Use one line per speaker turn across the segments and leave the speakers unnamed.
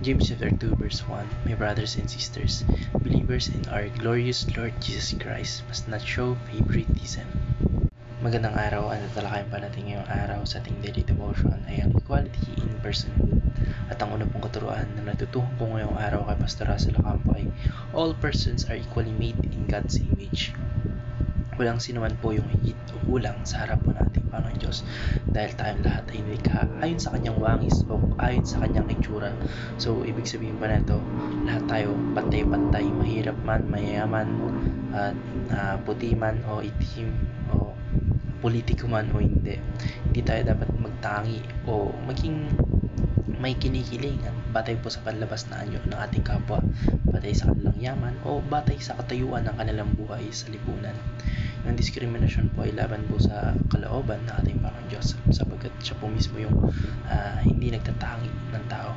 James chapter 2 verse 1, my brothers and sisters, believers in our glorious Lord Jesus Christ must not show favoritism. Magandang araw, at tatalakayin pa natin ngayong araw sa ating daily devotion ay ang equality in personhood. At ang una pong katuruan na natutuhan po ngayong araw kay Pastor Russell Ocampo ay all persons are equally made in God's image. Walang sinuman po yung higit o kulang sa harap po nating Panginoon Diyos dahil tayong lahat ay nilikha ayon sa kanyang wangis o ayon sa kanyang itsura. So, ibig sabihin pa nito, lahat tayo pantay-pantay, mahirap man, mayayaman, at puti man o itim o politiko man o hindi. Hindi tayo dapat magtangi o maging may kinikilingan batay po sa panlabas na anyo ng ating kapwa, batay sa kanilang yaman o batay sa katayuan ng kanilang buhay sa lipunan. Yung diskriminasyon po ay laban po sa kalooban ng ating Panginoon Diyos sapagkat siya po mismo yung hindi nagtatangi ng tao,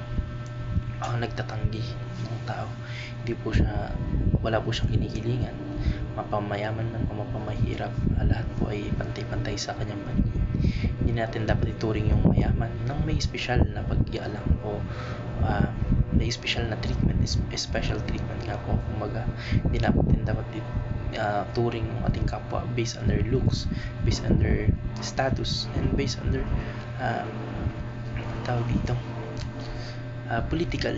ang nagtatanggi ng tao. Hindi po siya, wala po siyang kinikilingan, mapamayaman man o mapamahirap, lahat po ay pantay-pantay sa kanyang paningin. Hindi natin dapat ituring yung mayaman ng may special na pag-ialam o may special na treatment, special treatment nga po. Kumbaga, hindi natin dapat turing ng ating kapwa based on their looks, based on their status, and based on their political,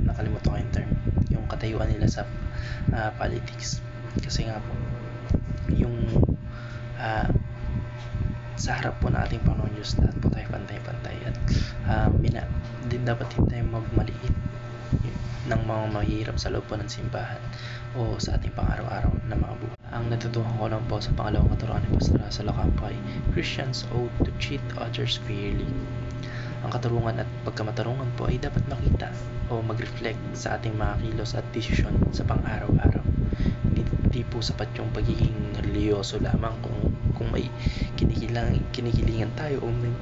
nakalimutan ko yung term, yung katayuan nila sa politics. Kasi nga po, yung sa harap po ng ating Panginoon Diyos, lahat po tayo pantay-pantay at din dapat hindi tayo magmaliit ng mga mahirap sa loob po ng simbahan o sa ating pang-araw-araw na mga buhay. Ang natutuhan ko lang po sa pangalawang katuruan ni Pastor Russell Ocampo ay Christians ought to treat others fairly. Ang katarungan at pagkamatarungan po ay dapat makita o mag-reflect sa ating mga kilos at desisyon sa pang-araw-araw. Hindi po sapat yung pagiging religyoso lamang kung may kinikilingan tayo o may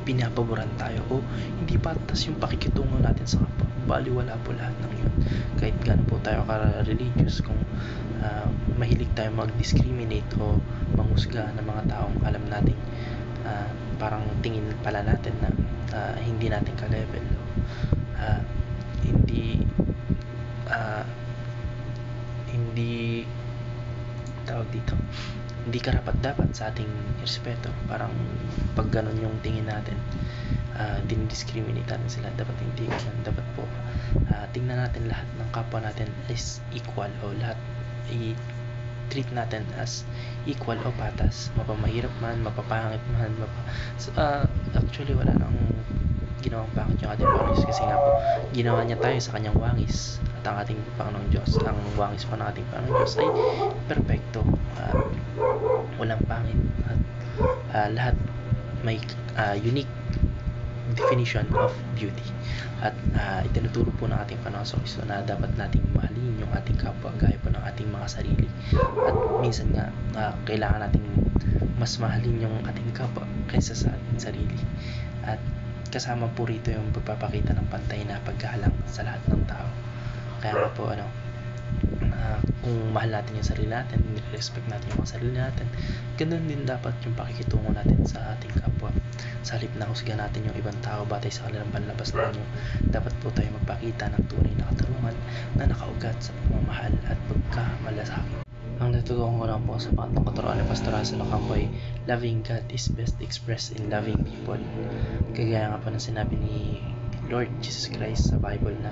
pinapaboran tayo o hindi patas yung pakikitungo natin sa kapwa. Baliwala po lahat ng yun. Kahit gaano po tayo ka-religious, kung mahilig tayo mag-discriminate o manghusga ng mga taong alam natin parang tingin pala natin na hindi natin ka-level, hindi karapat-dapat sa ating respeto. Parang pag ganun yung tingin natin, din-discriminate natin sila. Dapat hindi ganun. Dapat po tingnan natin lahat ng kapwa natin as equal o lahat i-treat natin as equal o patas, mapamahirap man, mapapangit man, actually wala nang ginawang pangit yung ating Panginoon kasi nga po ginawa niya tayo sa kanyang wangis at ang ating Panginoong Diyos, ang wangis po ng ating Panginoong Diyos ay perfecto, walang pangit at lahat may unique definition of beauty. At itinuturo po ng ating Panginoon Kristo na dapat nating mahalin yung ating kapwa gaya po ng ating mga sarili. At minsan nga kailangan nating mas mahalin yung ating kapwa kaysa sa ating sarili. At kasama po rito yung pagpapakita ng pantay na paggalang sa lahat ng tao. Kaya nga po kung mahal natin yung sarili natin, respect natin yung mga sarili natin, ganoon din dapat yung pakikitungo natin sa ating kapwa. Sa halip na husga natin yung ibang tao batay sa kanilang panlabas na anyo, dapat po tayo magpakita ng tunay na katarungan na nakaugat sa pagmamahal at pagkamalasakit. Ang natutuhan ko lang po sa pangatlong katuruan ni Pastor Russell Ocampo ay loving God is best expressed in loving people. Kagaya nga po ng sinabi ni Lord Jesus Christ sa Bible na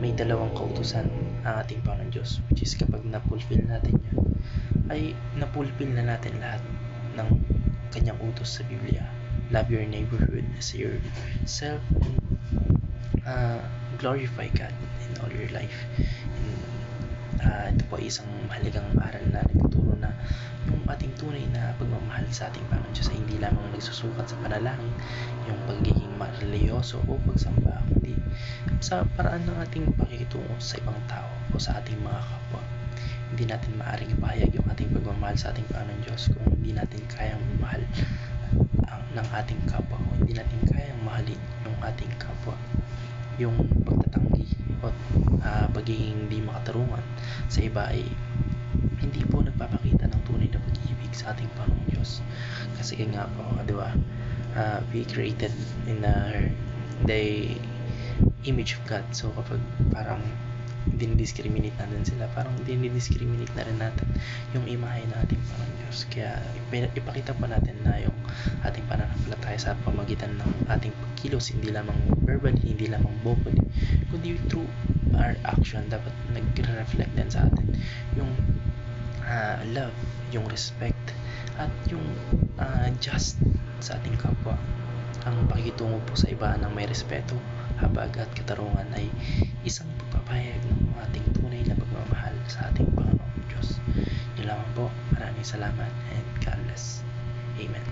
may dalawang kautusan ang ating Panginoon Diyos, which is kapag na-fulfill natin yun ay na-fulfill na natin lahat ng kanyang utos sa Biblia. Love your neighborhood as yourself, and glorify God in all your life. Ito po ay isang mahalagang aral na nagtuturo na yung ating tunay na pagmamahal sa ating Panginoon Diyos ay hindi lamang nagsusukat sa panalangin, yung pagiging religyoso o pagsamba, kundi sa paraan ng ating pakikitungo sa ibang tao o sa ating mga kapwa. Hindi natin maaaring ipahayag yung ating pagmamahal sa ating Panginoon Diyos kung hindi natin kayang mahal ng ating kapwa o hindi natin kayang mahalin yung ating kapwa. Yung pagtatanggi o pagiging hindi makatarungan sa iba ay hindi po nagpapakita ng tunay na pag-ibig sa ating Panginoong Diyos. Kasi nga po, di ba, we created in the image of God. So kapag parang dinidiscriminate natin sila, parang dinidiscriminate na rin natin yung imahe natin parang Diyos. Kaya ipakita pa natin na yung ating pananampalataya sa pamagitan ng ating pagkilos, hindi lamang verbally, hindi lamang vocally, kundi through our action. Dapat nagre-reflect din sa atin yung love, yung respect, at yung just sa ating kapwa. Ang pakikitungo po sa iba ng may respeto, habag at katarungan ay isang pagpapahayag ng ating tunay na pagmamahal sa ating Panginoong Diyos. Yun lamang po. Maraming salamat and God bless. Amen.